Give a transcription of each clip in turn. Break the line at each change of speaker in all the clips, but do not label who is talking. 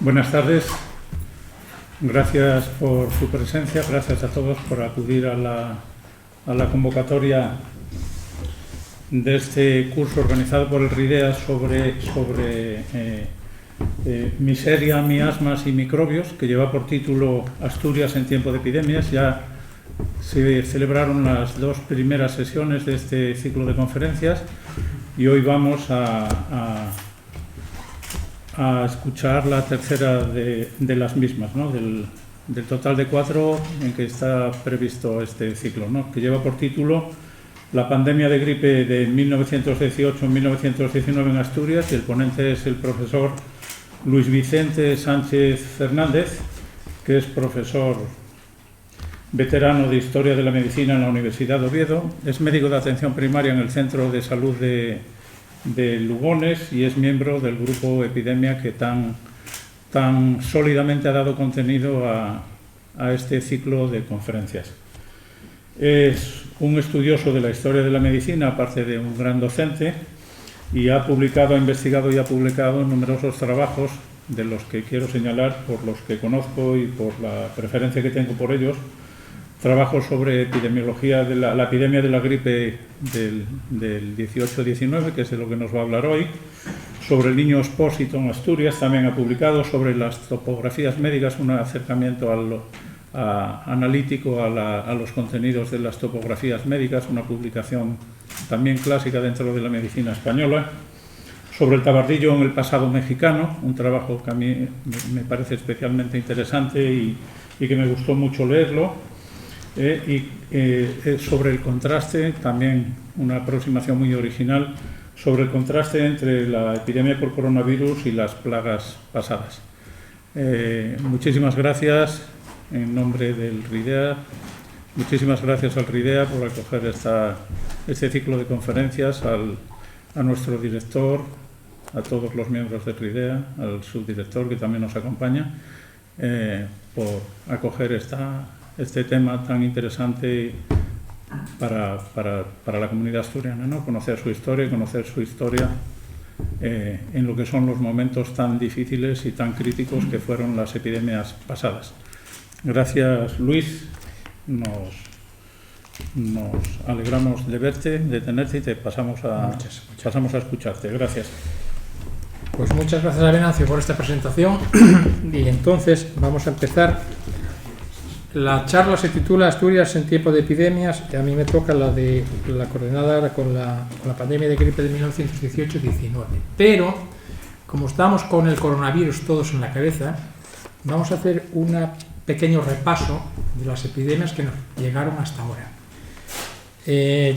Buenas tardes. Gracias por su presencia, gracias a todos por acudir a la convocatoria de este curso organizado por el RIDEA sobre miseria, miasmas y microbios, que lleva por título Asturias en tiempo de epidemias. Ya se celebraron las dos primeras sesiones de este ciclo de conferencias y hoy vamos a escuchar la tercera de las mismas, ¿no? Del total de 4 en que está previsto este ciclo, ¿no? Que lleva por título La pandemia de gripe de 1918-1919 en Asturias, y el ponente es el profesor Luis Vicente Sánchez Fernández, que es profesor veterano de Historia de la Medicina en la Universidad de Oviedo, es médico de atención primaria en el Centro de Salud de Lugones y es miembro del grupo Epidemia que tan sólidamente ha dado contenido a este ciclo de conferencias. Es un estudioso de la historia de la medicina, aparte de un gran docente, y ha investigado y ha publicado numerosos trabajos, de los que quiero señalar, por los que conozco y por la preferencia que tengo por ellos, trabajos sobre epidemiología de la epidemia de la gripe del 18-19, que es de lo que nos va a hablar hoy, sobre el niño expósito en Asturias, también ha publicado sobre las topografías médicas, un acercamiento analítico a los contenidos de las topografías médicas, una publicación también clásica dentro de la medicina española, sobre el tabardillo en el pasado mexicano, un trabajo que a mí me parece especialmente interesante y que me gustó mucho leerlo. Sobre el contraste, también una aproximación muy original, sobre el contraste entre la epidemia por coronavirus y las plagas pasadas. Muchísimas gracias en nombre del RIDEA, muchísimas gracias al RIDEA por acoger este ciclo de conferencias, a nuestro director, a todos los miembros del RIDEA, al subdirector que también nos acompaña, por acoger este tema tan interesante para la comunidad asturiana, ¿no? Conocer su historia en lo que son los momentos tan difíciles y tan críticos que fueron las epidemias pasadas. Gracias, Luis. Nos alegramos de verte, de tenerte, y te pasamos a escucharte. Gracias.
Pues muchas gracias a Venancio por esta presentación y entonces vamos a empezar. La charla se titula Asturias en tiempo de epidemias y a mí me toca la coordenada ahora con la pandemia de gripe de 1918-19. Pero, como estamos con el coronavirus todos en la cabeza, vamos a hacer un pequeño repaso de las epidemias que nos llegaron hasta ahora.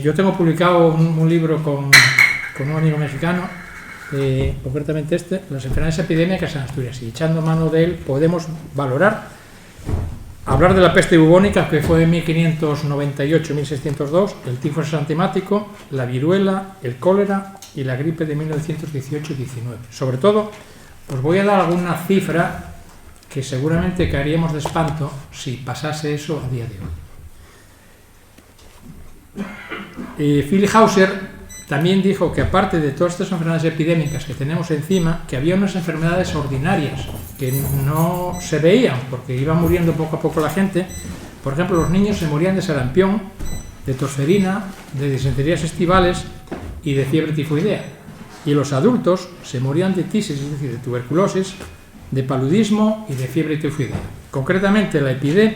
Yo tengo publicado un libro con un amigo mexicano, concretamente Las enfermedades epidémicas en Asturias, y echando mano de él podemos hablar de la peste bubónica, que fue en 1598-1602, el tifo asantemático, la viruela, el cólera y la gripe de 1918-19. Sobre todo, os voy a dar alguna cifra que seguramente caeríamos de espanto si pasase eso a día de hoy. Philip Hauser también dijo que, aparte de todas estas enfermedades epidémicas que tenemos encima, que había unas enfermedades ordinarias que no se veían porque iba muriendo poco a poco la gente. Por ejemplo, los niños se morían de sarampión, de tosferina, de disenterías estivales y de fiebre tifoidea. Y los adultos se morían de tisis, es decir, de tuberculosis, de paludismo y de fiebre tifoidea. Concretamente,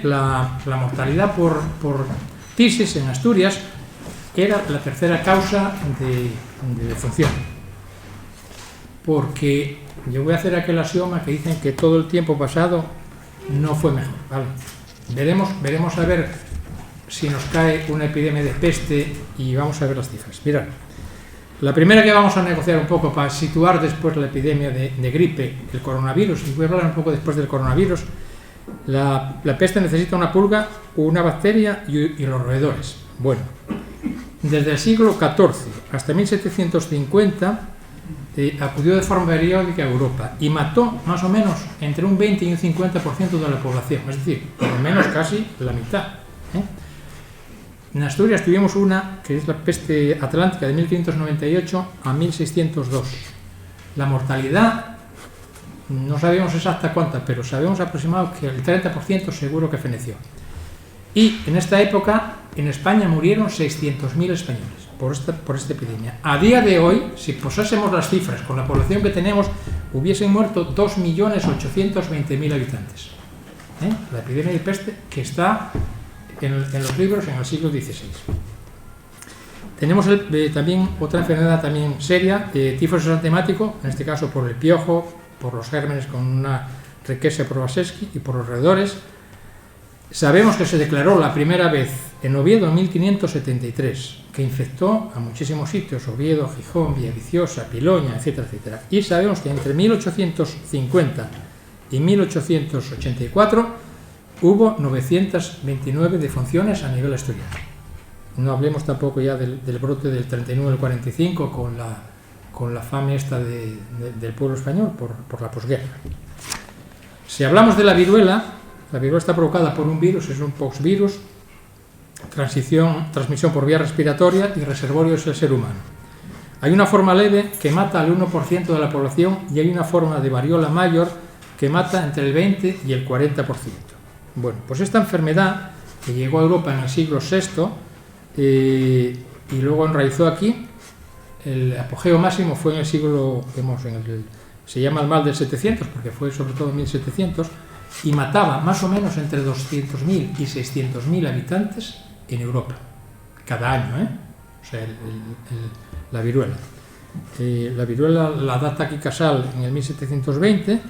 la mortalidad por tisis en Asturias era la tercera causa de defunción. Porque yo voy a hacer aquel axioma que dicen que todo el tiempo pasado no fue mejor, ¿vale? Veremos a ver si nos cae una epidemia de peste y vamos a ver las cifras. Mirad, la primera que vamos a negociar un poco para situar después la epidemia de gripe, el coronavirus, y voy a hablar un poco después del coronavirus. La peste necesita una pulga, una bacteria y los roedores. Bueno, desde el siglo XIV hasta 1750 acudió de forma periódica a Europa y mató más o menos entre un 20 y un 50% de la población, es decir, por lo menos casi la mitad. En Asturias tuvimos una que es la peste atlántica de 1598 a 1602. La mortalidad no sabemos exacta cuánta, pero sabemos aproximadamente que el 30% seguro que feneció. Y en esta época, en España murieron 600.000 españoles por esta epidemia. A día de hoy, si posásemos las cifras con la población que tenemos, hubiesen muerto 2.820.000 habitantes. La epidemia de peste que está en los libros en el siglo XVI. Tenemos también otra enfermedad también seria, tifo exantemático, en este caso por el piojo, por los gérmenes con una riqueza por Vaseski y por los roedores. Sabemos que se declaró la primera vez en Oviedo en 1573, que infectó a muchísimos sitios, Oviedo, Gijón, Villaviciosa, Piloña, etcétera, etcétera. Y sabemos que entre 1850 y 1884 hubo 929 defunciones a nivel asturiano. No hablemos tampoco ya del brote del 39 al 45 con la fame esta del pueblo español por la posguerra. Si hablamos de la viruela está provocada por un virus, es un poxvirus, transmisión por vía respiratoria y reservorio es el ser humano. Hay una forma leve que mata al 1% de la población y hay una forma de variola mayor que mata entre el 20 y el 40%. Bueno, pues esta enfermedad que llegó a Europa en el siglo VI y luego enraizó aquí, el apogeo máximo fue en el siglo, se llama el mal del 700 porque fue sobre todo en 1700, y mataba más o menos entre 200.000 y 600.000 habitantes en Europa, cada año, o sea, la viruela. La viruela la da Taki Casal en el 1720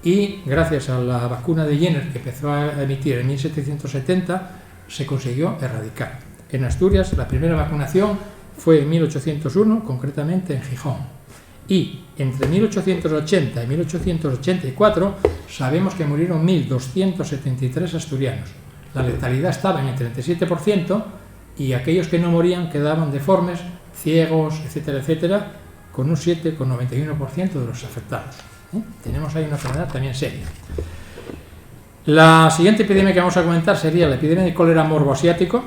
y gracias a la vacuna de Jenner que empezó a emitir en 1770 se consiguió erradicar. En Asturias la primera vacunación fue en 1801, concretamente en Gijón. Y entre 1880 y 1884 sabemos que murieron 1.273 asturianos. La letalidad estaba en el 37% y aquellos que no morían quedaban deformes, ciegos, etcétera, etcétera, con un 7,91% de los afectados. Tenemos ahí una enfermedad también seria. La siguiente epidemia que vamos a comentar sería la epidemia de cólera morbo-asiático,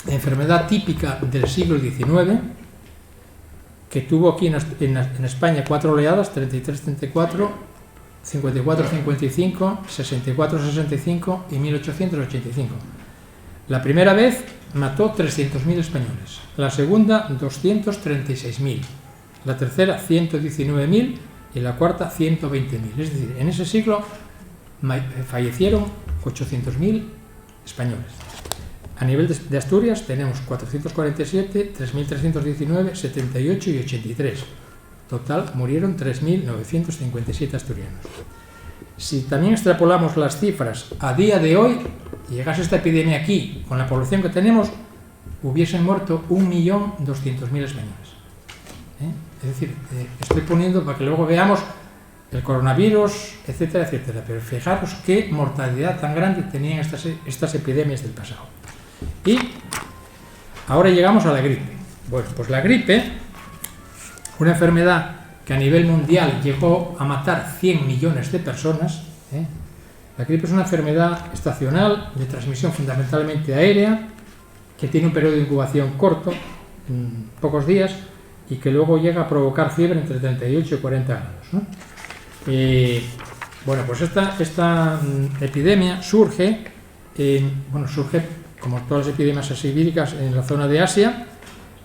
enfermedad típica del siglo XIX, que tuvo aquí en España 4 oleadas, 33-34, 54-55, 64-65 y 1885. La primera vez mató 300.000 españoles, la segunda 236.000, la tercera 119.000 y la cuarta 120.000. Es decir, en ese siglo fallecieron 800.000 españoles. A nivel de Asturias tenemos 447, 3.319, 78 y 83. Total, murieron 3.957 asturianos. Si también extrapolamos las cifras a día de hoy, llegase esta epidemia aquí, con la población que tenemos, hubiesen muerto 1.200.000 españoles. Es decir, estoy poniendo para que luego veamos el coronavirus, etcétera, etcétera. Pero fijaros qué mortalidad tan grande tenían estas epidemias del pasado. Y ahora llegamos a la gripe. Bueno, pues la gripe, una enfermedad que a nivel mundial llegó a matar 100 millones de personas. La gripe es una enfermedad estacional de transmisión fundamentalmente aérea, que tiene un periodo de incubación corto, pocos días, y que luego llega a provocar fiebre entre 38 y 40 grados. Bueno, pues esta epidemia surge como todas las epidemias asivíricas en la zona de Asia,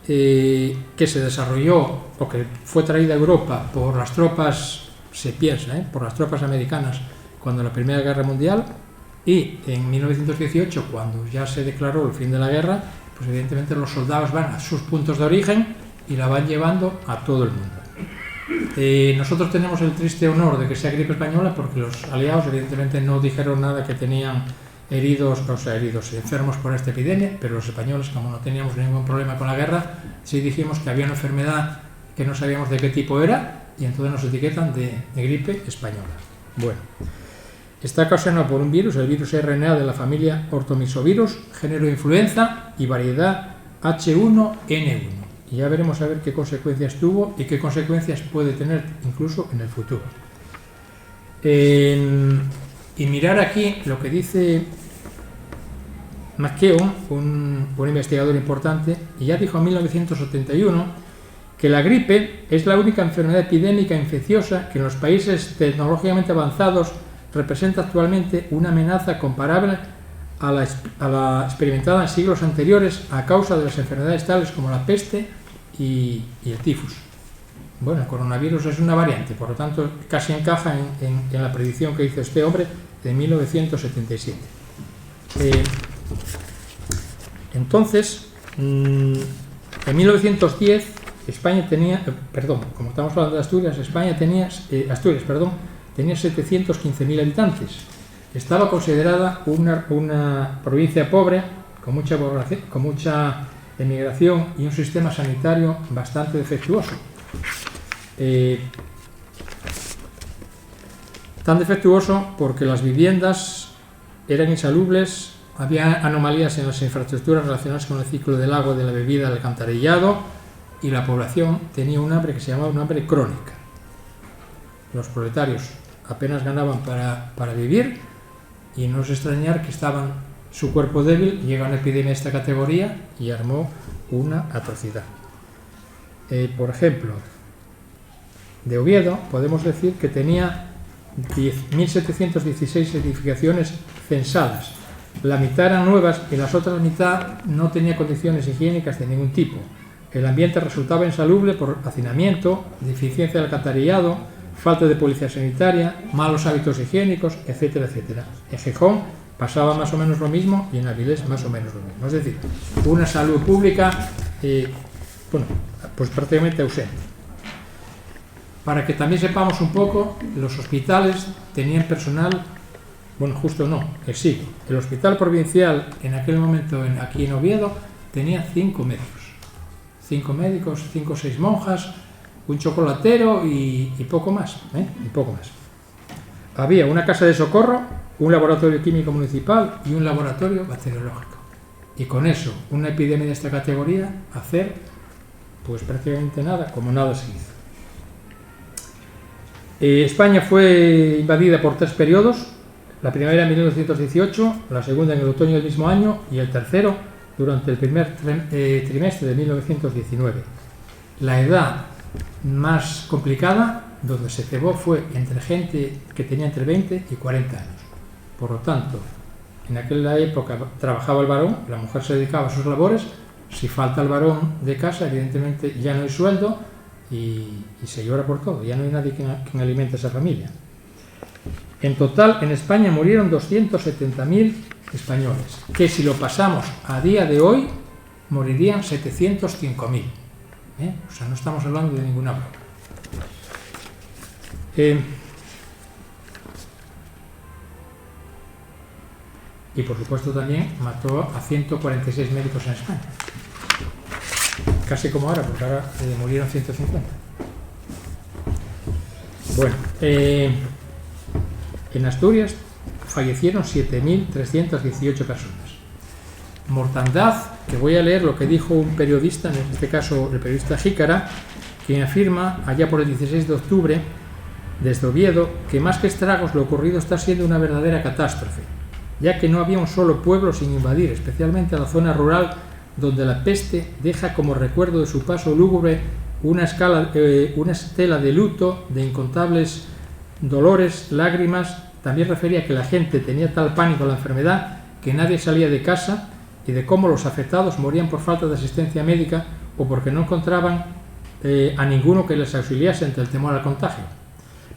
que se desarrolló o que fue traída a Europa por las tropas, se piensa, por las tropas americanas cuando la Primera Guerra Mundial, y en 1918, cuando ya se declaró el fin de la guerra, pues evidentemente los soldados van a sus puntos de origen y la van llevando a todo el mundo. Nosotros tenemos el triste honor de que sea gripe española porque los aliados evidentemente no dijeron nada que tenían enfermos por esta epidemia, pero los españoles, como no teníamos ningún problema con la guerra, sí dijimos que había una enfermedad que no sabíamos de qué tipo era y entonces nos etiquetan de gripe española. Bueno, está causada por un virus, el virus RNA de la familia ortomisovirus, género influenza y variedad H1N1. Y ya veremos a ver qué consecuencias tuvo y qué consecuencias puede tener incluso en el futuro. Y mirar aquí lo que dice McKeown, un investigador importante, y ya dijo en 1971 que la gripe es la única enfermedad epidémica infecciosa que en los países tecnológicamente avanzados representa actualmente una amenaza comparable a la experimentada en siglos anteriores a causa de las enfermedades tales como la peste y el tifus. Bueno, el coronavirus es una variante, por lo tanto casi encaja en la predicción que hizo este hombre de 1977. Entonces, en 1910 España tenía, como estamos hablando de Asturias, tenía 715.000 habitantes. Estaba considerada una provincia pobre, con mucha población, con mucha emigración y un sistema sanitario bastante defectuoso. Tan defectuoso porque las viviendas eran insalubres, había anomalías en las infraestructuras relacionadas con el ciclo del agua, de la bebida, del alcantarillado, y la población tenía un hambre que se llamaba un hambre crónica. Los proletarios apenas ganaban para vivir, y no es extrañar que estaban su cuerpo débil. Llega una epidemia de esta categoría y armó una atrocidad. Por ejemplo, de Oviedo podemos decir que tenía 10.716 edificaciones censadas. La mitad eran nuevas y las otras mitad no tenía condiciones higiénicas de ningún tipo. El ambiente resultaba insalubre por hacinamiento, deficiencia de alcantarillado, falta de policía sanitaria, malos hábitos higiénicos, etcétera, etcétera. En Gijón pasaba más o menos lo mismo y en Avilés más o menos lo mismo. Es decir, una salud pública pues prácticamente ausente. Para que también sepamos un poco, los hospitales tenían personal, justo no, exiguo. El hospital provincial en aquel momento aquí en Oviedo tenía 5 médicos. 5 médicos, 5 o 6 monjas, un chocolatero y poco más, y poco más. Había una casa de socorro, un laboratorio químico municipal y un laboratorio bacteriológico. Y con eso, una epidemia de esta categoría, hacer pues prácticamente nada, como nada se hizo. España fue invadida por 3 periodos, la primera en 1918, la segunda en el otoño del mismo año y el tercero durante el primer trimestre de 1919. La edad más complicada, donde se cebó, fue entre gente que tenía entre 20 y 40 años. Por lo tanto, en aquella época trabajaba el varón, la mujer se dedicaba a sus labores. Si falta el varón de casa, evidentemente ya no hay sueldo y se llora por todo, ya no hay nadie quien alimente a esa familia. En total, en España murieron 270.000 españoles, que si lo pasamos a día de hoy, morirían 705.000. O sea, no estamos hablando de ninguna broma. Y por supuesto también mató a 146 médicos en España. Casi como ahora, porque ahora murieron 150. Bueno, en Asturias fallecieron 7.318 personas. Mortandad, que voy a leer lo que dijo un periodista, en este caso el periodista Jícara, quien afirma allá por el 16 de octubre desde Oviedo que más que estragos lo ocurrido está siendo una verdadera catástrofe, ya que no había un solo pueblo sin invadir, especialmente a la zona rural donde la peste deja como recuerdo de su paso lúgubre una estela de luto, de incontables dolores, lágrimas. También refería que la gente tenía tal pánico a la enfermedad que nadie salía de casa y de cómo los afectados morían por falta de asistencia médica o porque no encontraban a ninguno que les auxiliase ante el temor al contagio.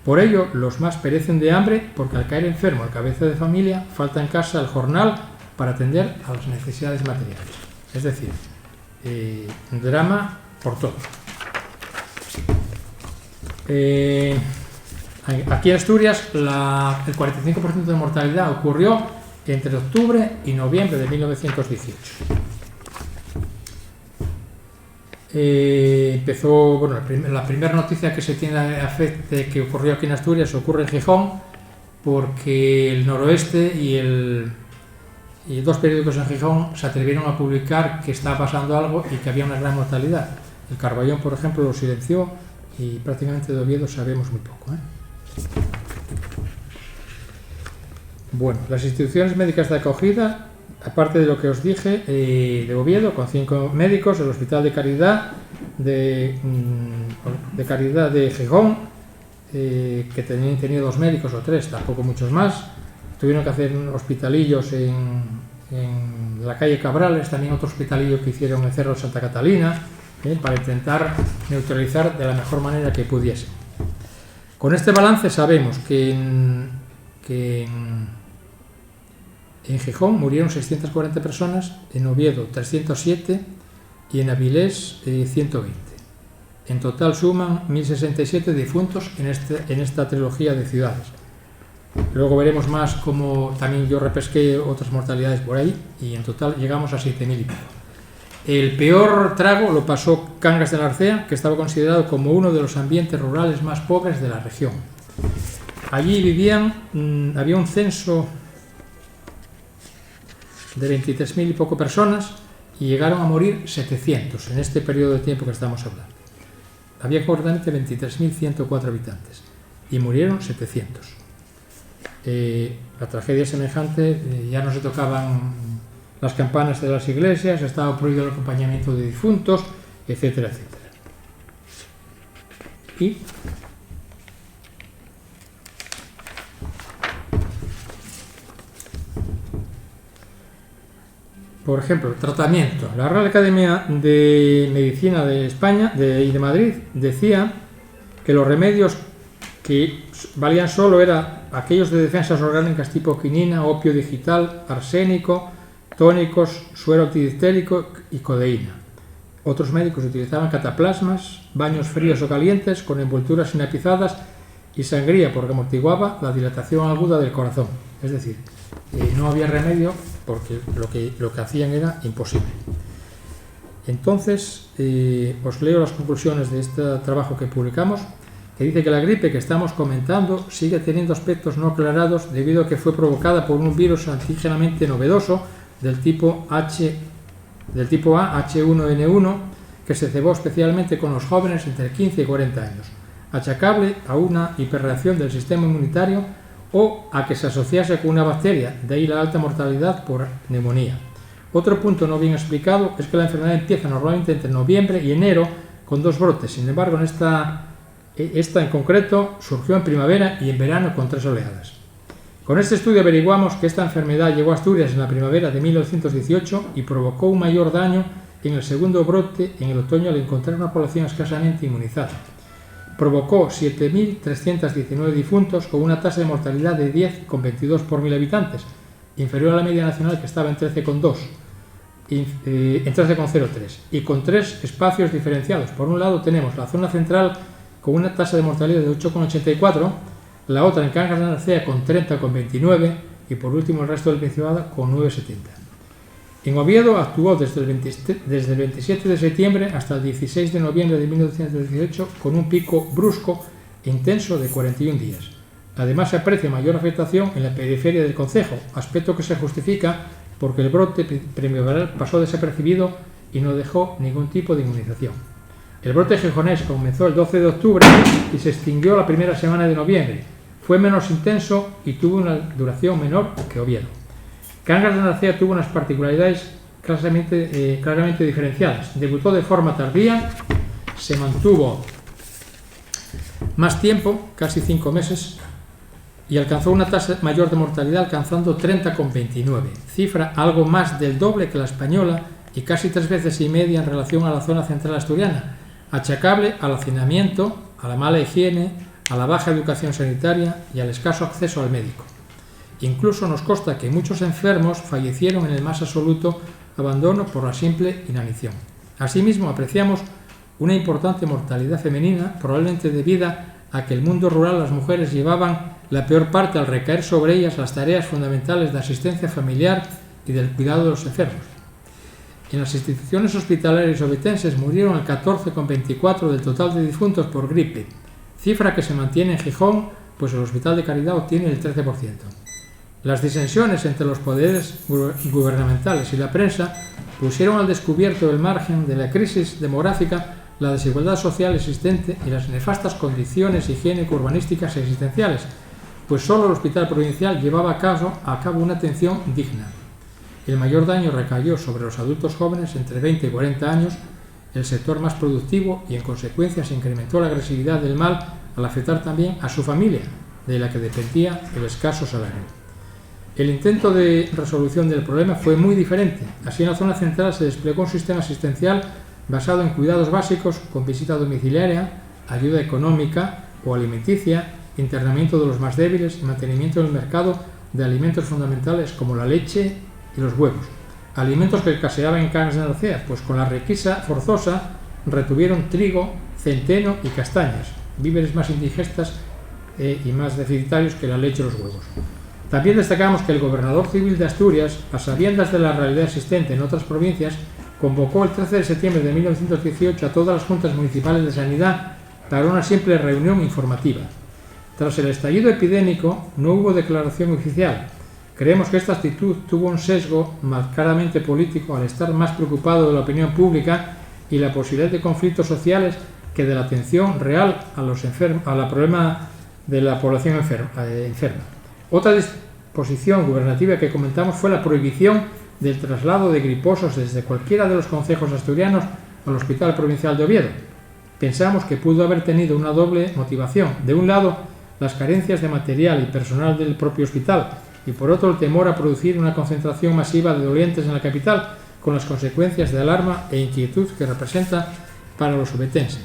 Por ello, los más perecen de hambre porque al caer enfermo el cabeza de familia falta en casa el jornal para atender a las necesidades materiales. Es decir, drama por todo. Aquí en Asturias el 45% de mortalidad ocurrió entre octubre y noviembre de 1918. Empezó, la primera noticia que se tiene de que ocurrió aquí en Asturias ocurre en Gijón, porque el Noroeste y 2 periódicos en Gijón se atrevieron a publicar que estaba pasando algo y que había una gran mortalidad. El Carballón, por ejemplo, lo silenció y prácticamente de Oviedo sabemos muy poco. Bueno, las instituciones médicas de acogida, aparte de lo que os dije, de Oviedo, con 5 médicos, el Hospital de Caridad, de Caridad de Gijón, que tenían tenido 2 médicos o 3, tampoco muchos más. Tuvieron que hacer hospitalillos en la calle Cabrales, también otro hospitalillo que hicieron en el Cerro de Santa Catalina, para intentar neutralizar de la mejor manera que pudiesen. Con este balance sabemos que en Gijón murieron 640 personas, en Oviedo 307 y en Avilés 120. En total suman 1067 difuntos en esta trilogía de ciudades. Luego veremos más cómo también yo repesqué otras mortalidades por ahí y en total llegamos a 7.000 y pico. El peor trago lo pasó Cangas de Narcea, que estaba considerado como uno de los ambientes rurales más pobres de la región. Allí vivían, había un censo de 23.000 y poco personas y llegaron a morir 700 en este periodo de tiempo que estamos hablando. Había concretamente 23.104 habitantes y murieron 700. La tragedia semejante, ya no se tocaban las campanas de las iglesias, estaba prohibido el acompañamiento de difuntos, etcétera, etcétera. Y por ejemplo, tratamiento. La Real Academia de Medicina de España y de Madrid decía que los remedios que valían solo eran aquellos de defensas orgánicas tipo quinina, opio digital, arsénico, tónicos, suero antidifterico y codeína. Otros médicos utilizaban cataplasmas, baños fríos o calientes con envolturas sinapizadas y sangría porque amortiguaba la dilatación aguda del corazón. Es decir, no había remedio porque lo que hacían era imposible. Entonces, os leo las conclusiones de este trabajo que publicamos, que dice que la gripe que estamos comentando sigue teniendo aspectos no aclarados debido a que fue provocada por un virus antígenamente novedoso del tipo A, H1N1, que se cebó especialmente con los jóvenes entre 15 y 40 años, achacable a una hiperreacción del sistema inmunitario o a que se asociase con una bacteria, de ahí la alta mortalidad por neumonía. Otro punto no bien explicado es que la enfermedad empieza normalmente entre noviembre y enero con 2 brotes, sin embargo esta en concreto surgió en primavera y en verano con 3 oleadas. Con este estudio averiguamos que esta enfermedad llegó a Asturias en la primavera de 1918 y provocó un mayor daño en el segundo brote en el otoño al encontrar una población escasamente inmunizada. Provocó 7.319 difuntos con una tasa de mortalidad de 10,22 por 1.000 habitantes, inferior a la media nacional que estaba en 13,2, en 13,03, y con 3 espacios diferenciados. Por un lado tenemos la zona central con una tasa de mortalidad de 8,84, la otra en Cangas de Narcea con 30,29 y por último el resto del Principado con 9,70. En Oviedo actuó desde el 27 de septiembre hasta el 16 de noviembre de 1918 con un pico brusco e intenso de 41 días. Además se aprecia mayor afectación en la periferia del concejo, aspecto que se justifica porque el brote primaveral pasó desapercibido y no dejó ningún tipo de inmunización. El brote gijonés comenzó el 12 de octubre y se extinguió la primera semana de noviembre. Fue menos intenso y tuvo una duración menor que Oviedo. Cangas de Narcea tuvo unas particularidades claramente diferenciadas. Debutó de forma tardía, se mantuvo más tiempo, casi 5 meses, y alcanzó una tasa mayor de mortalidad alcanzando 30,29, cifra algo más del doble que la española y casi 3 veces y media en relación a la zona central asturiana, achacable al hacinamiento, a la mala higiene, a la baja educación sanitaria y al escaso acceso al médico. Incluso nos consta que muchos enfermos fallecieron en el más absoluto abandono por la simple inanición. Asimismo, apreciamos una importante mortalidad femenina, probablemente debida a que el mundo rural las mujeres llevaban la peor parte al recaer sobre ellas las tareas fundamentales de asistencia familiar y del cuidado de los enfermos. En las instituciones hospitalarias obetenses murieron el 14,24 del total de difuntos por gripe, cifra que se mantiene en Gijón, pues el Hospital de Caridad obtiene el 13%. Las disensiones entre los poderes gubernamentales y la prensa pusieron al descubierto el margen de la crisis demográfica, la desigualdad social existente y las nefastas condiciones higiénico-urbanísticas existenciales, pues solo el Hospital Provincial llevaba a cabo una atención digna. El mayor daño recayó sobre los adultos jóvenes entre 20 y 40 años, el sector más productivo y en consecuencia se incrementó la agresividad del mal al afectar también a su familia, de la que dependía el escaso salario. El intento de resolución del problema fue muy diferente. Así, en la zona central se desplegó un sistema asistencial basado en cuidados básicos con visita domiciliaria, ayuda económica o alimenticia, internamiento de los más débiles y mantenimiento del mercado de alimentos fundamentales como la leche y los huevos. Alimentos que escaseaban en Cangas de Narcea, pues con la requisa forzosa retuvieron trigo, centeno y castañas, víveres más indigestas y más deficitarios que la leche y los huevos. También destacamos que el gobernador civil de Asturias, a sabiendas de la realidad existente en otras provincias, convocó el 13 de septiembre de 1918 a todas las juntas municipales de sanidad para una simple reunión informativa. Tras el estallido epidémico no hubo declaración oficial. Creemos que esta actitud tuvo un sesgo marcadamente político al estar más preocupado de la opinión pública y la posibilidad de conflictos sociales que de la atención real a la problema de la población enferma. Otra disposición gubernativa que comentamos fue la prohibición del traslado de griposos desde cualquiera de los concejos asturianos al Hospital Provincial de Oviedo. Pensamos que pudo haber tenido una doble motivación. De un lado, las carencias de material y personal del propio hospital, y por otro el temor a producir una concentración masiva de dolientes en la capital, con las consecuencias de alarma e inquietud que representa para los obetenses.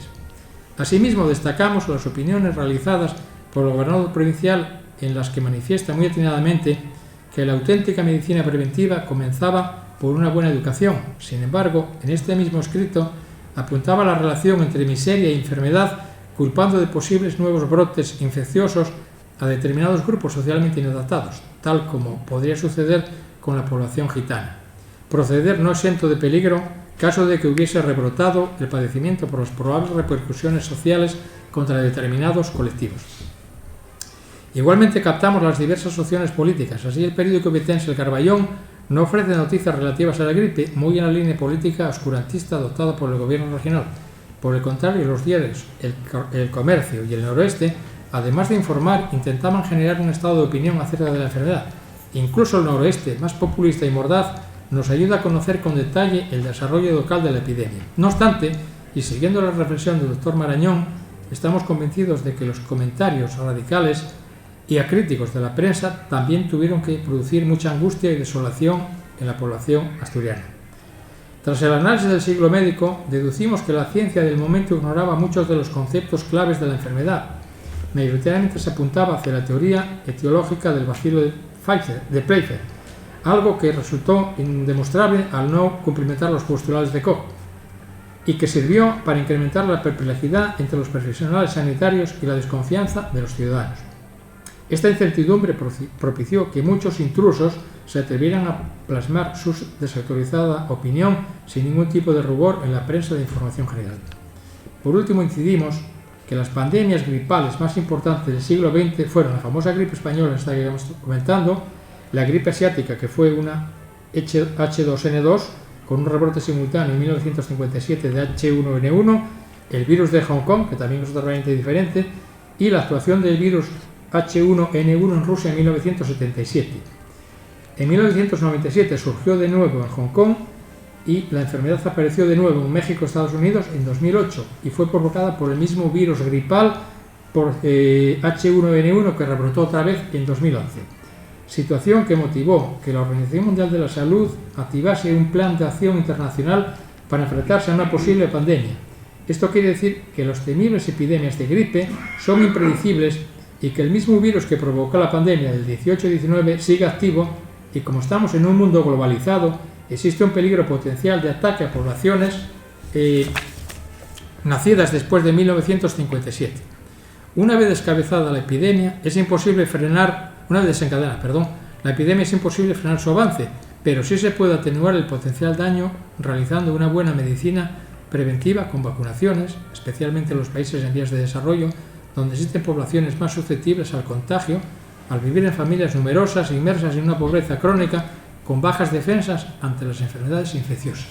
Asimismo, destacamos las opiniones realizadas por el gobernador provincial en las que manifiesta muy atinadamente que la auténtica medicina preventiva comenzaba por una buena educación. Sin embargo, en este mismo escrito apuntaba la relación entre miseria y enfermedad, culpando de posibles nuevos brotes infecciosos a determinados grupos socialmente inadaptados, tal como podría suceder con la población gitana. Proceder no exento de peligro caso de que hubiese rebrotado el padecimiento por las probables repercusiones sociales contra determinados colectivos. Igualmente captamos las diversas opciones políticas. Así, el periódico obetense El Carballón no ofrece noticias relativas a la gripe, muy en la línea política oscurantista adoptada por el gobierno regional. Por el contrario, los diarios El Comercio y El Noroeste, además de informar, intentaban generar un estado de opinión acerca de la enfermedad. Incluso El Noroeste, más populista y mordaz, nos ayuda a conocer con detalle el desarrollo local de la epidemia. No obstante, y siguiendo la reflexión del doctor Marañón, estamos convencidos de que los comentarios radicales y acríticos de la prensa también tuvieron que producir mucha angustia y desolación en la población asturiana. Tras el análisis del siglo médico, deducimos que la ciencia del momento ignoraba muchos de los conceptos claves de la enfermedad. Mayoritariamente se apuntaba hacia la teoría etiológica del bacilo de Pfeiffer, algo que resultó indemostrable al no cumplimentar los postulados de Koch, y que sirvió para incrementar la perplejidad entre los profesionales sanitarios y la desconfianza de los ciudadanos. Esta incertidumbre propició que muchos intrusos se atrevieran a plasmar su desautorizada opinión sin ningún tipo de rubor en la prensa de información general. Por último, incidimos que las pandemias gripales más importantes del siglo XX fueron la famosa gripe española, esta que estamos comentando, la gripe asiática, que fue una H2N2 con un rebrote simultáneo en 1957 de H1N1, el virus de Hong Kong, que también es otra variante diferente, y la actuación del virus H1N1 en Rusia en 1977. En 1997 surgió de nuevo en Hong Kong y la enfermedad apareció de nuevo en México y Estados Unidos en 2008 y fue provocada por el mismo virus gripal por H1N1 que rebrotó otra vez en 2011. Situación que motivó que la Organización Mundial de la Salud activase un plan de acción internacional para enfrentarse a una posible pandemia. Esto quiere decir que las temibles epidemias de gripe son impredecibles y que el mismo virus que provocó la pandemia del 18-19 sigue activo, y como estamos en un mundo globalizado, existe un peligro potencial de ataque a poblaciones nacidas después de 1957. Una vez descabezada la epidemia, la epidemia es imposible frenar su avance, pero sí se puede atenuar el potencial daño realizando una buena medicina preventiva con vacunaciones, especialmente en los países en vías de desarrollo, donde existen poblaciones más susceptibles al contagio, al vivir en familias numerosas inmersas en una pobreza crónica con bajas defensas ante las enfermedades infecciosas.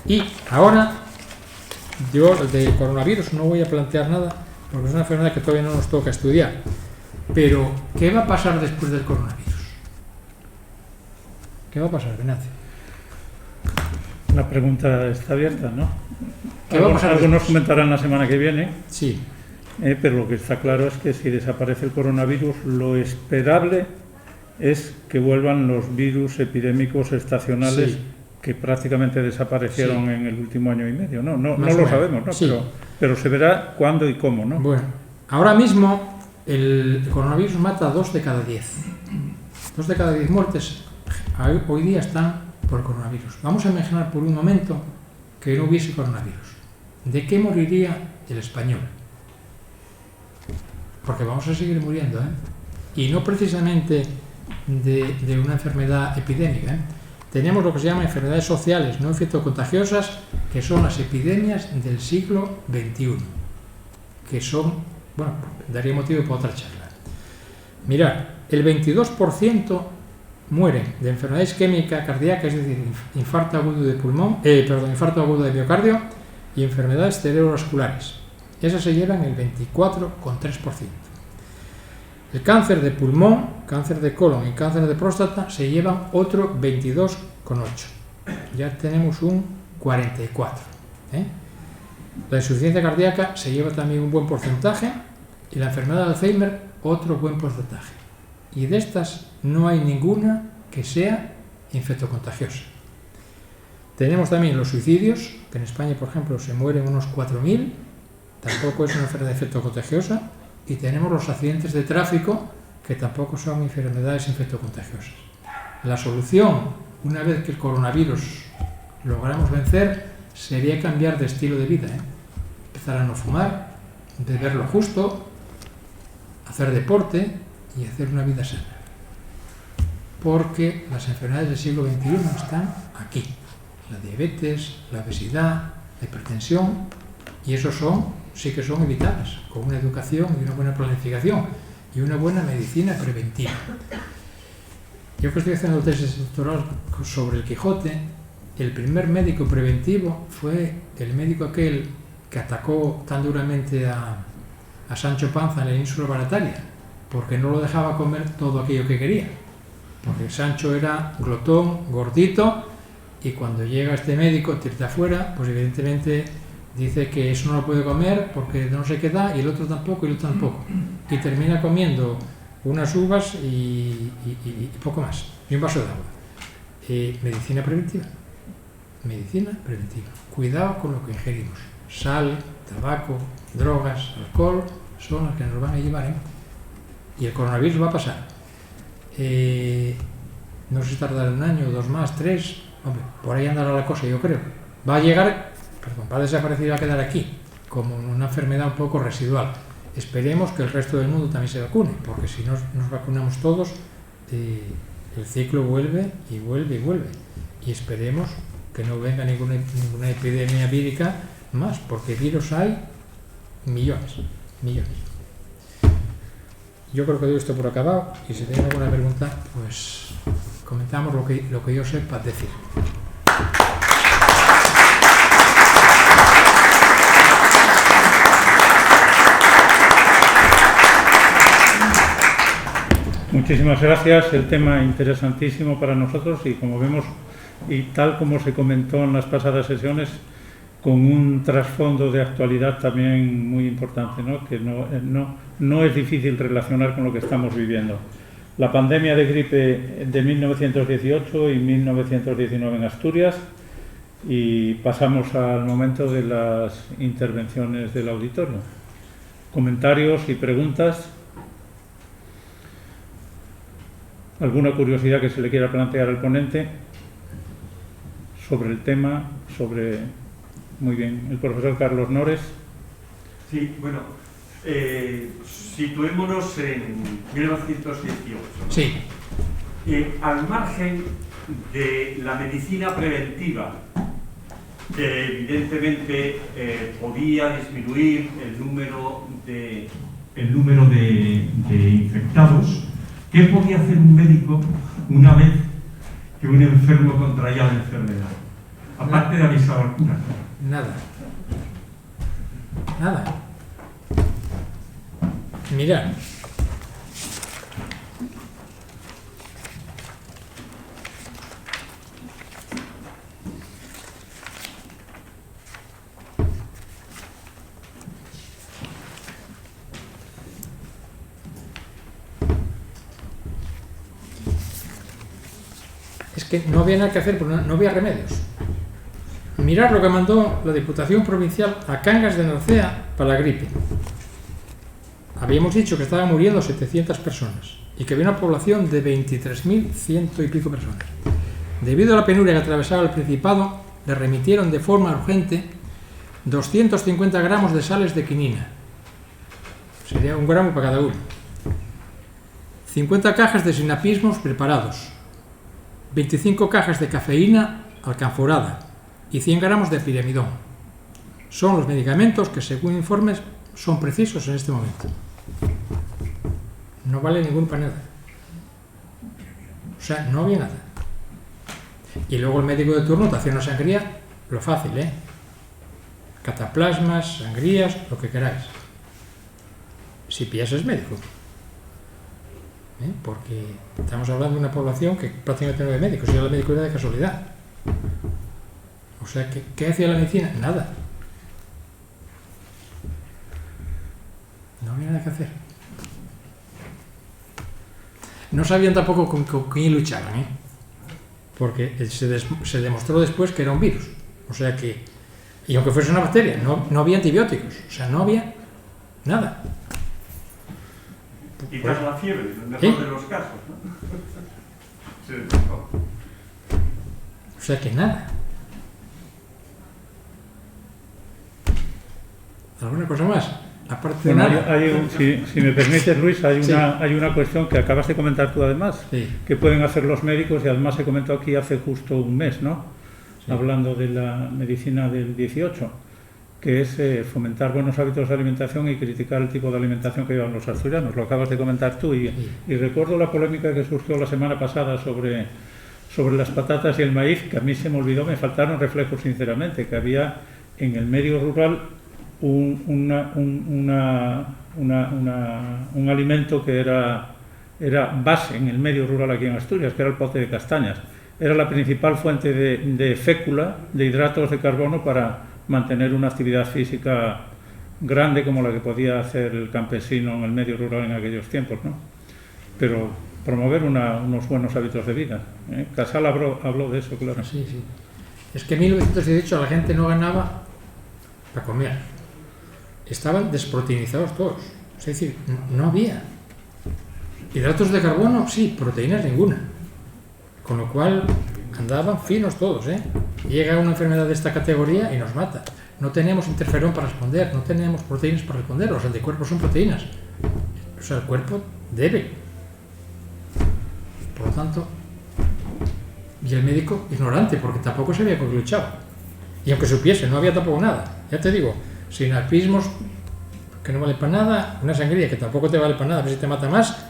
Y ahora, yo de coronavirus no voy a plantear nada porque es una enfermedad que todavía no nos toca estudiar. Pero, ¿qué va a pasar después del coronavirus? ¿Qué va a pasar, Venancio?
La pregunta está abierta, ¿no? Algunos comentarán la semana que viene.
Sí.
Pero lo que está claro es que si desaparece el coronavirus, lo esperable es que vuelvan los virus epidémicos estacionales, sí, que prácticamente desaparecieron, sí, en el último año y medio. No lo sabemos, ¿no? Sí. Pero se verá cuándo y cómo, ¿no?
Bueno, ahora mismo el coronavirus mata a 2 de cada 10. 2 de cada 10 muertes hoy día están por el coronavirus. Vamos a imaginar por un momento que no hubiese coronavirus. ¿De qué moriría el español? Porque vamos a seguir muriendo, ¿eh? Y no precisamente de una enfermedad epidémica, ¿eh? Tenemos lo que se llama enfermedades sociales no infectocontagiosas, que son las epidemias del siglo XXI, que son, bueno, daría motivo para otra charla. Mirad, el 22% mueren de enfermedad isquémica cardíaca, es decir, infarto agudo de pulmón, infarto agudo de miocardio y enfermedades cerebrovasculares. Esas se llevan el 24,3%. El cáncer de pulmón, cáncer de colon y cáncer de próstata se llevan otro 22,8%. Ya tenemos un 44%. La insuficiencia cardíaca se lleva también un buen porcentaje y la enfermedad de Alzheimer otro buen porcentaje. Y de estas no hay ninguna que sea infectocontagiosa. Tenemos también los suicidios, que en España, por ejemplo, se mueren unos 4.000, tampoco es una enfermedad infectocontagiosa, y tenemos los accidentes de tráfico, que tampoco son enfermedades infectocontagiosas. La solución, una vez que el coronavirus logramos vencer, sería cambiar de estilo de vida, empezar a no fumar, beber lo justo, hacer deporte y hacer una vida sana. Porque las enfermedades del siglo XXI están aquí. La diabetes, la obesidad, la hipertensión, y esos sí que son evitables, con una educación y una buena planificación y una buena medicina preventiva. Yo que estoy haciendo tesis doctoral sobre el Quijote, el primer médico preventivo fue el médico aquel que atacó tan duramente a Sancho Panza en la ínsula Barataria, porque no lo dejaba comer todo aquello que quería. Porque Sancho era glotón, gordito, y cuando llega este médico, tirta afuera, pues evidentemente dice que eso no lo puede comer porque no se queda, y el otro tampoco, y el otro tampoco. Y termina comiendo unas uvas y poco más, y un vaso de agua. Medicina preventiva. Medicina preventiva. Cuidado con lo que ingerimos. Sal, tabaco, drogas, alcohol, son las que nos van a llevar, ¿eh? Y el coronavirus va a pasar. No sé si tardará 1 año, 2 más, 3. Hombre, por ahí andará la cosa, yo creo. Va a llegar, va a desaparecer y va a quedar aquí, como una enfermedad un poco residual. Esperemos que el resto del mundo también se vacune, porque si no nos vacunamos todos, el ciclo vuelve y vuelve y vuelve. Y esperemos que no venga ninguna epidemia vírica más, porque virus hay millones. Yo creo que doy esto por acabado, y si tenéis alguna pregunta, pues comentamos lo que yo sepa decir.
Muchísimas gracias. El tema interesantísimo para nosotros, y como vemos, y tal como se comentó en las pasadas sesiones, con un trasfondo de actualidad también muy importante, ¿no? Que no es difícil relacionar con lo que estamos viviendo. La pandemia de gripe de 1918 y 1919 en Asturias, y pasamos al momento de las intervenciones del auditorio. Comentarios y preguntas. ¿Alguna curiosidad que se le quiera plantear al ponente sobre el tema? Muy bien, el profesor Carlos Nores.
Sí, bueno, situémonos en 1918. ¿No?
Sí.
Al margen de la medicina preventiva, que evidentemente podía disminuir el número de infectados, ¿qué podía hacer un médico una vez que un enfermo contraía la enfermedad? Aparte de avisar al cura.
Nada. Mirad. que no había nada que hacer porque no había remedios. Mirad lo que mandó la Diputación Provincial a Cangas de Narcea para la gripe. Habíamos dicho que estaban muriendo 700 personas y que había una población de 23.100 y pico personas. Debido a la penuria que atravesaba el Principado, le remitieron de forma urgente 250 gramos de sales de quinina. Sería 1 gramo para cada uno. 50 cajas de sinapismos preparados. 25 cajas de cafeína alcanforada y 100 gramos de pirimidón. Son los medicamentos que, según informes, son precisos en este momento. No vale ninguno para nada. O sea, no había nada. Y luego el médico de turno te hacía una sangría, lo fácil, cataplasmas, sangrías, lo que queráis. Si pillas es médico. Porque estamos hablando de una población que prácticamente no hay médicos, y la médico era de casualidad. O sea, ¿qué hacía la medicina? Nada. No había nada que hacer. No sabían tampoco con quién luchaban, porque se demostró después que era un virus. O sea que, y aunque fuese una bacteria, no había antibióticos, o sea, no había nada.
Quizás la fiebre, en el mejor de los casos, ¿no? Sí,
o sea que nada. ¿Alguna cosa más? Aparte de nada.
Si me permites, Luis, hay una cuestión que acabas de comentar tú además, que pueden hacer los médicos, y además se comentó aquí hace justo un mes, ¿no? Sí. Hablando de la medicina del 18, que es fomentar buenos hábitos de alimentación y criticar el tipo de alimentación que llevan los asturianos. Lo acabas de comentar tú, y recuerdo la polémica que surgió la semana pasada sobre las patatas y el maíz, que a mí se me olvidó, me faltaron reflejos sinceramente, que había en el medio rural un alimento que era base en el medio rural aquí en Asturias, que era el pote de castañas. Era la principal fuente de fécula, de hidratos de carbono, para mantener una actividad física grande como la que podía hacer el campesino en el medio rural en aquellos tiempos, ¿no? Pero promover unos buenos hábitos de vida. Casal habló de eso, claro.
Sí. Es que en 1918 la gente no ganaba para comer. Estaban desproteinizados todos. Es decir, no había. Hidratos de carbono, sí, proteínas ninguna. Con lo cual andaban finos todos, Llega una enfermedad de esta categoría y nos mata. No tenemos interferón para responder, no tenemos proteínas para responder, los anticuerpos son proteínas. O sea, el cuerpo debe. Por lo tanto, y el médico ignorante, porque tampoco sabía con qué luchaba. Y aunque supiese, no había tampoco nada. Ya te digo, sinapismos que no vale para nada, una sangría que tampoco te vale para nada, a ver si te mata más,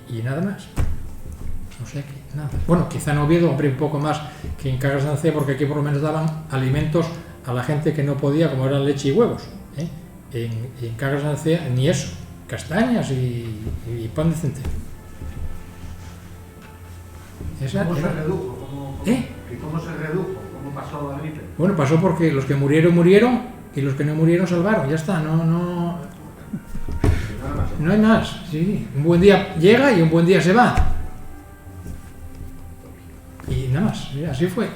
y nada más. No sé qué, nada. Bueno, quizá en Oviedo, hombre, un poco más que en Cangas de Narcea, porque aquí por lo menos daban alimentos a la gente que no podía, como eran leche y huevos. En Cangas de Narcea ni eso, castañas y pan de centeno.
¿Cómo se redujo? ¿Cómo se redujo? ¿Cómo pasó la gripe?
Bueno, pasó porque los que murieron y los que no murieron salvaron, ya está, no hay más. Sí. Un buen día llega y un buen día se va. Y nada más, así fue.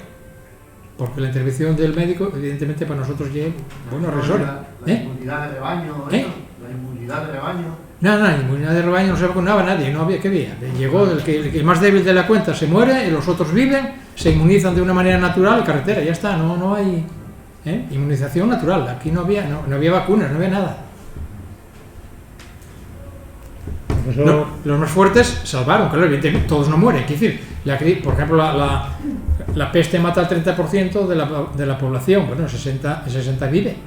Porque la intervención del médico, evidentemente, para nosotros ya bueno, resora.
La inmunidad de rebaño, la inmunidad de rebaño.
No, la inmunidad de rebaño no se vacunaba nadie, no había, ¿qué había? Llegó el más débil de la cuenta, se muere, y los otros viven, se inmunizan de una manera natural en carretera, ya está, no hay inmunización natural. Aquí no había vacunas, no había nada. No, los más fuertes salvaron, claro, evidentemente todos no mueren. Quiero decir, por ejemplo, la peste mata al 30% de la población, bueno, el 60 vive.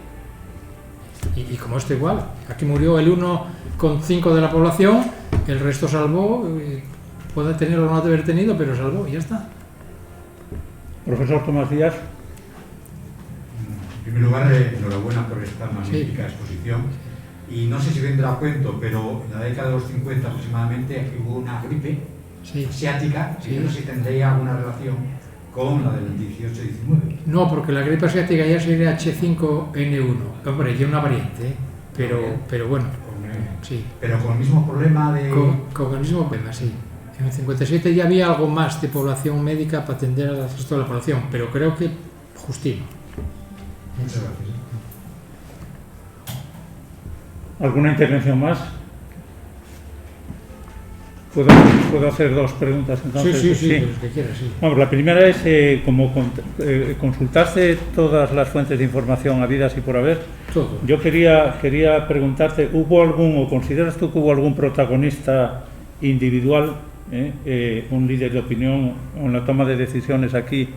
Y como esto igual, aquí murió el 1,5% de la población, el resto salvó, puede tenerlo o no haber tenido, pero salvó y ya está.
Profesor Tomás Díaz.
En primer lugar, enhorabuena por esta magnífica exposición. Y no sé si vendrá a cuento, pero en la década de los 50 aproximadamente hubo una gripe asiática, y no sé si tendría alguna relación con la del 18-19.
No, porque la gripe asiática ya sería H5N1, hombre, y una variante, pero bueno.
Sí. Pero con el mismo problema de...
Con el mismo problema, sí. En el 57 ya había algo más de población médica para atender al resto de la población, pero creo que justino.
Muchas gracias.
¿Alguna intervención más? ¿Puedo hacer dos preguntas entonces?
Sí, los que quieras, sí.
Vamos, la primera es, como consultaste todas las fuentes de información habidas y por haber,
Todo.
yo quería preguntarte, ¿hubo algún, o consideras tú que hubo algún protagonista individual, un líder de opinión en la toma de decisiones aquí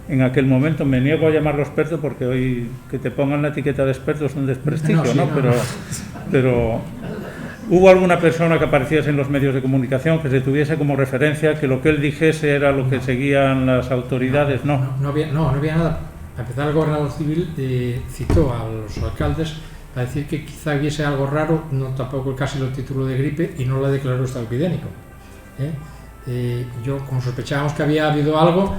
en aquel momento? Me niego a llamarlo experto porque hoy que te pongan la etiqueta de experto es un desprestigio, ¿no? Pero ¿hubo alguna persona que apareciese en los medios de comunicación que se tuviese como referencia, que lo que él dijese era lo que seguían las autoridades? No
había nada. A empezar, el gobernador civil citó a los alcaldes para decir que quizá hubiese algo raro, no tampoco casi lo tituló de gripe y no la declaró estado epidémico. Yo, como sospechábamos que había habido algo,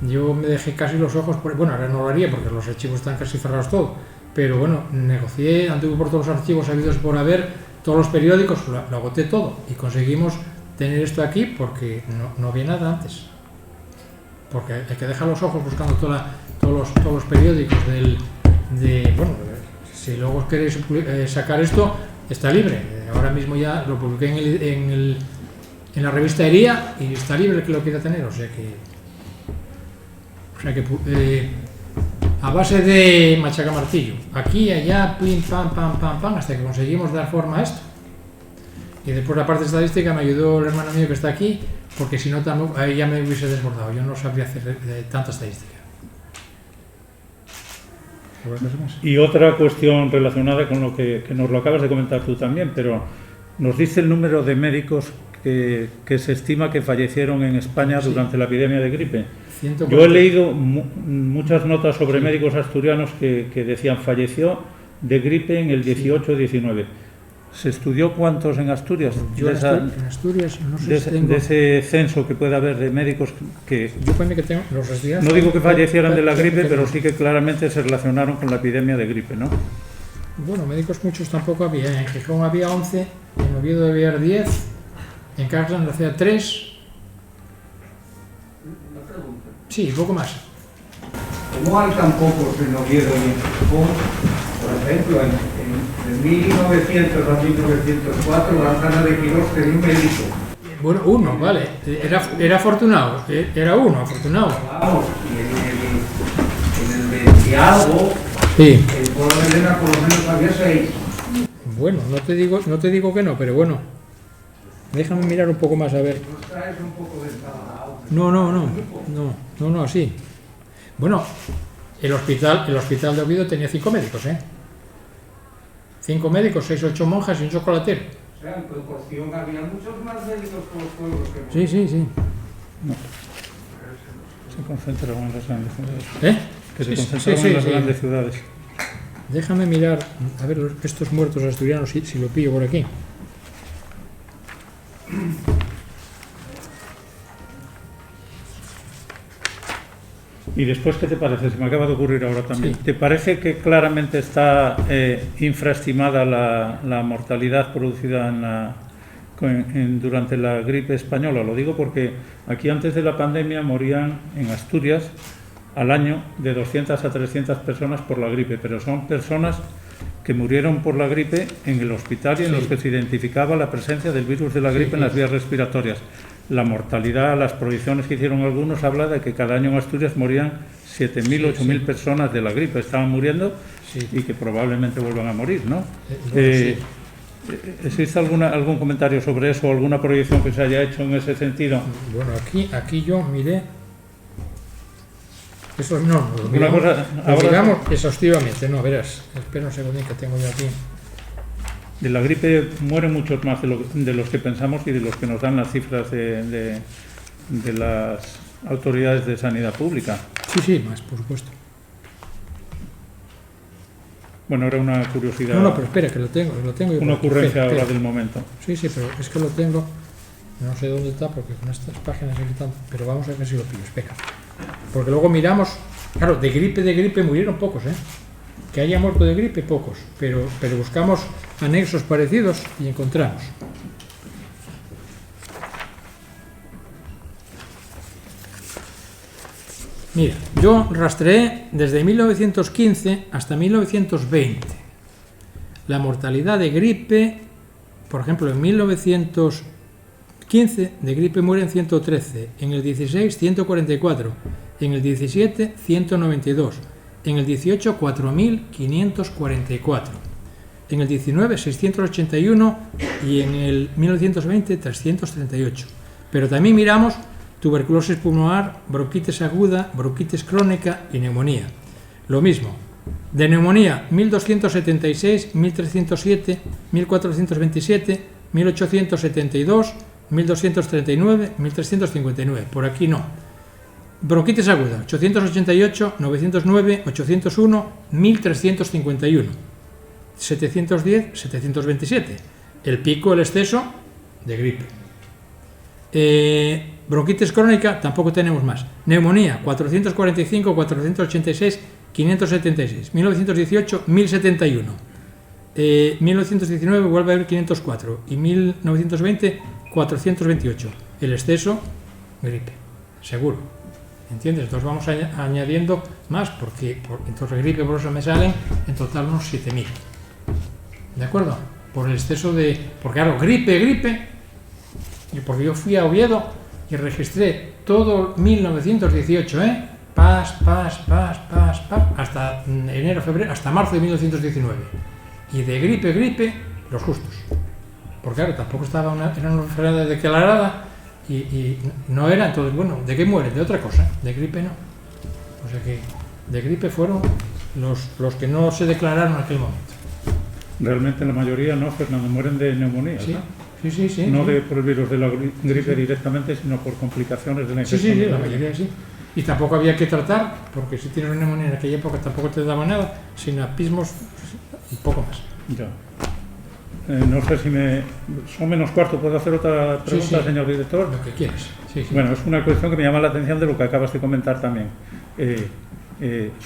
yo me dejé casi los ojos, bueno, ahora no lo haría porque los archivos están casi cerrados todos, pero bueno, negocié, anduve por todos los archivos habidos por haber, todos los periódicos, lo agoté todo y conseguimos tener esto aquí porque no había nada antes. Porque hay que dejar los ojos buscando todos los periódicos bueno, si luego queréis sacar esto, está libre. Ahora mismo ya lo publiqué en la revista Hería y está libre el que lo quiera tener, o sea que a base de machacamartillo, aquí, allá, pim, pam, hasta que conseguimos dar forma a esto. Y después la parte estadística me ayudó el hermano mío que está aquí, porque si no ahí ya me hubiese desbordado, yo no sabría hacer tanta estadística.
Y otra cuestión relacionada con lo que nos lo acabas de comentar tú también, pero nos dice el número de médicos que se estima que fallecieron en España durante la epidemia de gripe. 140. Yo he leído muchas notas sobre médicos asturianos que decían falleció de gripe en el 18-19. ¿Se estudió cuántos en Asturias?
Yo en Asturias no sé si tengo...
De ese censo que puede haber de médicos que...
Yo que tengo los estudiantes...
No digo que fallecieran de la gripe, pero sí que claramente se relacionaron con la epidemia de gripe, ¿no?
Bueno, médicos muchos tampoco había. En Gijón había 11, en Oviedo debía haber 10, en Carlos hacía 3... Sí, poco más.
¿Cómo hay tan pocos en Oviedo y en Gijón? Por ejemplo, en 1900 a 1904 Lanzana de Quirós tenía un médico.
Bueno, uno, vale. Era afortunado. Era uno, afortunado.
Vamos, y en el 20 algo,
sí.
El pueblo de Elena por lo menos había 6.
Bueno, no te digo que no, pero bueno. Déjame mirar un poco más a ver.
¿Nos traes un poco de cada
No, así. Bueno, el hospital de Oviedo tenía 5 médicos, 5 médicos, 6 o 8 monjas y un chocolatero.
O sea, en proporción había muchos más médicos por los pueblos que...
Sí.
No. Se concentraron en las grandes ciudades. Que se concentraron en las grandes ciudades.
Déjame mirar, a ver, estos muertos asturianos, si lo pillo por aquí.
Y después, ¿qué te parece? Se me acaba de ocurrir ahora también.
Sí.
¿Te parece que claramente está infraestimada la mortalidad producida durante la gripe española? Lo digo porque aquí antes de la pandemia morían en Asturias al año de 200 a 300 personas por la gripe, pero son personas que murieron por la gripe en el hospital y en los que se identificaba la presencia del virus de la gripe en las vías respiratorias. La mortalidad, las proyecciones que hicieron algunos, habla de que cada año en Asturias morían 7.000, 8.000 personas de la gripe. Estaban muriendo y que probablemente vuelvan a morir, ¿no? ¿Existe algún comentario sobre eso o alguna proyección que se haya hecho en ese sentido?
Bueno, aquí yo miré... Eso no, lo digamos exhaustivamente, no, verás. Espera un segundo que tengo yo aquí.
De la gripe mueren muchos más de los que pensamos y de los que nos dan las cifras de las autoridades de sanidad pública.
Sí, más, por supuesto.
Bueno, era una curiosidad.
No, pero espera, que lo tengo.
Una ocurrencia
espera.
ahora del momento.
Sí, pero es que lo tengo. No sé dónde está porque con estas páginas aquí tanto. Pero vamos a ver si lo pillo, espera. Porque luego miramos, claro, de gripe murieron pocos, que haya muerto de gripe pocos, pero buscamos anexos parecidos y encontramos. Mira, yo rastreé desde 1915 hasta 1920. La mortalidad de gripe, por ejemplo, en 1915 de gripe mueren 113, en el 16 144, en el 17 192, en el 18 4.544, en el 19 681 y en el 1920 338. Pero también miramos tuberculosis pulmonar, bronquitis aguda, bronquitis crónica y neumonía. Lo mismo, de neumonía 1276, 1307, 1427, 1872, 1239, 1359. Por aquí no. Bronquitis aguda 888, 909, 801, 1351, 710, 727. El pico, el exceso de gripe. Bronquitis crónica tampoco tenemos más. Neumonía 445, 486, 576, 1918 1071, 1919 vuelve a haber 504 y 1920 428. El exceso, gripe, seguro. ¿Entiendes? Entonces vamos añadiendo más porque entonces gripe, por eso me salen en total unos 7.000. ¿De acuerdo? Por el exceso de... Porque claro, gripe, porque yo fui a Oviedo y registré todo 1918, hasta enero, febrero, hasta marzo de 1919. Y de gripe, los justos. Porque claro, tampoco era una enfermedad declarada y no era, entonces, bueno, ¿de qué mueren? De otra cosa, de gripe no. O sea que de gripe fueron los que no se declararon en aquel momento.
Realmente la mayoría no, Fernando, mueren de neumonía,
sí.
¿no?
Sí.
No por el virus de la gripe directamente, sino por complicaciones de la infección.
Sí, la mayoría sí. Y tampoco había que tratar, porque si tienes una neumonía en aquella época tampoco te daba nada, sinapismos, un poco más.
Ya. No sé si son menos cuarto, ¿puedo hacer otra pregunta,
sí.
Señor director?
Lo que quieras. Sí.
Bueno, es una cuestión que me llama la atención de lo que acabas de comentar también,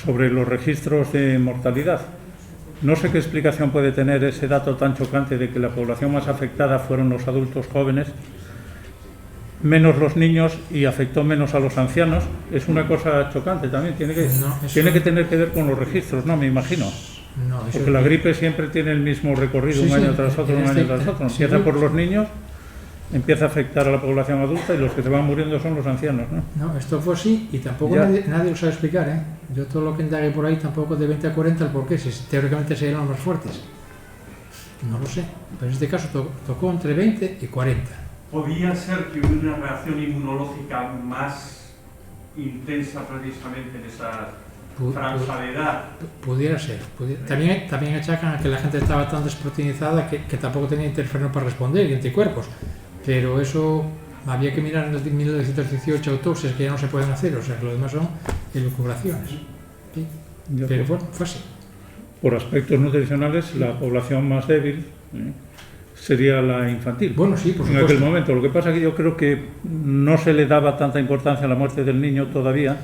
sobre los registros de mortalidad. No sé qué explicación puede tener ese dato tan chocante de que la población más afectada fueron los adultos jóvenes, menos los niños y afectó menos a los ancianos. Es una cosa chocante también, tiene que tener que ver con los registros, ¿no? Me imagino.
No,
porque la gripe siempre tiene el mismo recorrido, un año tras otro, Empieza por los niños, empieza a afectar a la población adulta y los que se van muriendo son los ancianos, ¿no?
No, esto fue así y tampoco nadie lo sabe explicar, ¿eh? Yo todo lo que indagué por ahí tampoco de 20 a 40 el porqué, si teóricamente serían los más fuertes. No lo sé, pero en este caso tocó entre 20 y 40.
¿Podría ser que hubiera una reacción inmunológica más intensa precisamente en esa franja de edad?
Pudiera ser. También achacan a que la gente estaba tan desproteinizada que tampoco tenía interferón para responder y anticuerpos. Pero eso había que mirar en los 1918 autopsias que ya no se pueden hacer, o sea que lo demás son elucubraciones. ¿Sí? Pero bueno, fue así.
Por aspectos nutricionales, la población más débil sería la infantil.
Bueno, sí, por supuesto.
En aquel momento. Lo que pasa es que yo creo que no se le daba tanta importancia a la muerte del niño todavía,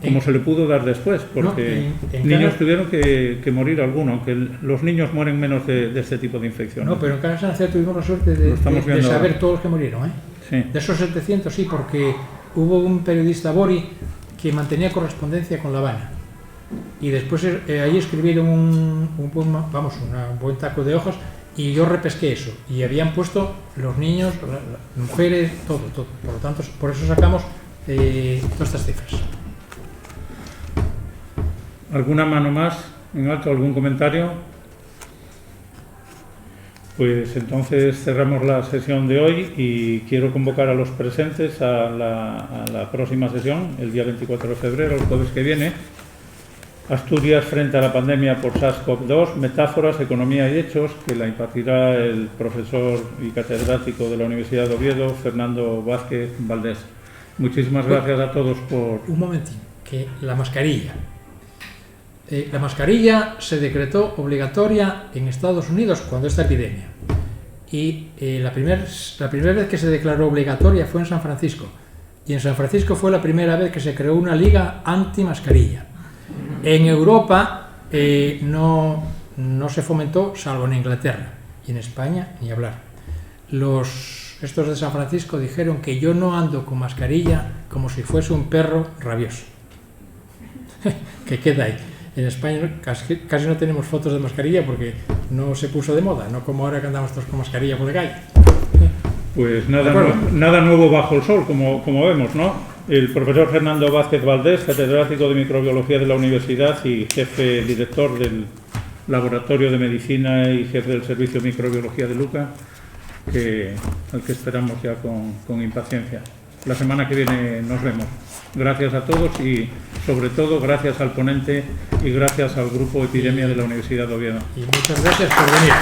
como se le pudo dar después, porque niños tuvieron que morir algunos, aunque los niños mueren menos de este tipo de infecciones.
No, pero en Casa San Nazario tuvimos la suerte de saber todos los que murieron, ¿eh?
Sí.
De esos 700 sí, porque hubo un periodista, Bori, que mantenía correspondencia con La Habana. Y después ahí escribieron un buen taco de hojas y yo repesqué eso. Y habían puesto los niños, las mujeres, todo. Por lo tanto, por eso sacamos todas estas cifras.
¿Alguna mano más en alto? ¿Algún comentario? Pues entonces cerramos la sesión de hoy y quiero convocar a los presentes a la próxima sesión, el día 24 de febrero, el jueves que viene. Asturias frente a la pandemia por SARS-CoV-2, metáforas, economía y hechos, que la impartirá el profesor y catedrático de la Universidad de Oviedo, Fernando Vázquez Valdés. Muchísimas gracias a todos por...
Un momentín, que la mascarilla. La mascarilla se decretó obligatoria en Estados Unidos cuando esta epidemia. Y la primera vez que se declaró obligatoria fue en San Francisco. Y en San Francisco fue la primera vez que se creó una liga anti-mascarilla. En Europa no se fomentó, salvo en Inglaterra. Y en España, ni hablar. Estos de San Francisco dijeron que yo no ando con mascarilla como si fuese un perro rabioso. que queda ahí. En España casi no tenemos fotos de mascarilla porque no se puso de moda, no como ahora que andamos todos con mascarilla por la calle.
Pues nada nuevo bajo el sol, como vemos, ¿no? El profesor Fernando Vázquez Valdés, catedrático de microbiología de la universidad y jefe director del Laboratorio de Medicina y jefe del Servicio de Microbiología de Luca, al que esperamos ya con impaciencia. La semana que viene nos vemos. Gracias a todos y, sobre todo, gracias al ponente y gracias al Grupo Epidemia de la Universidad de Oviedo.
Y muchas gracias por venir.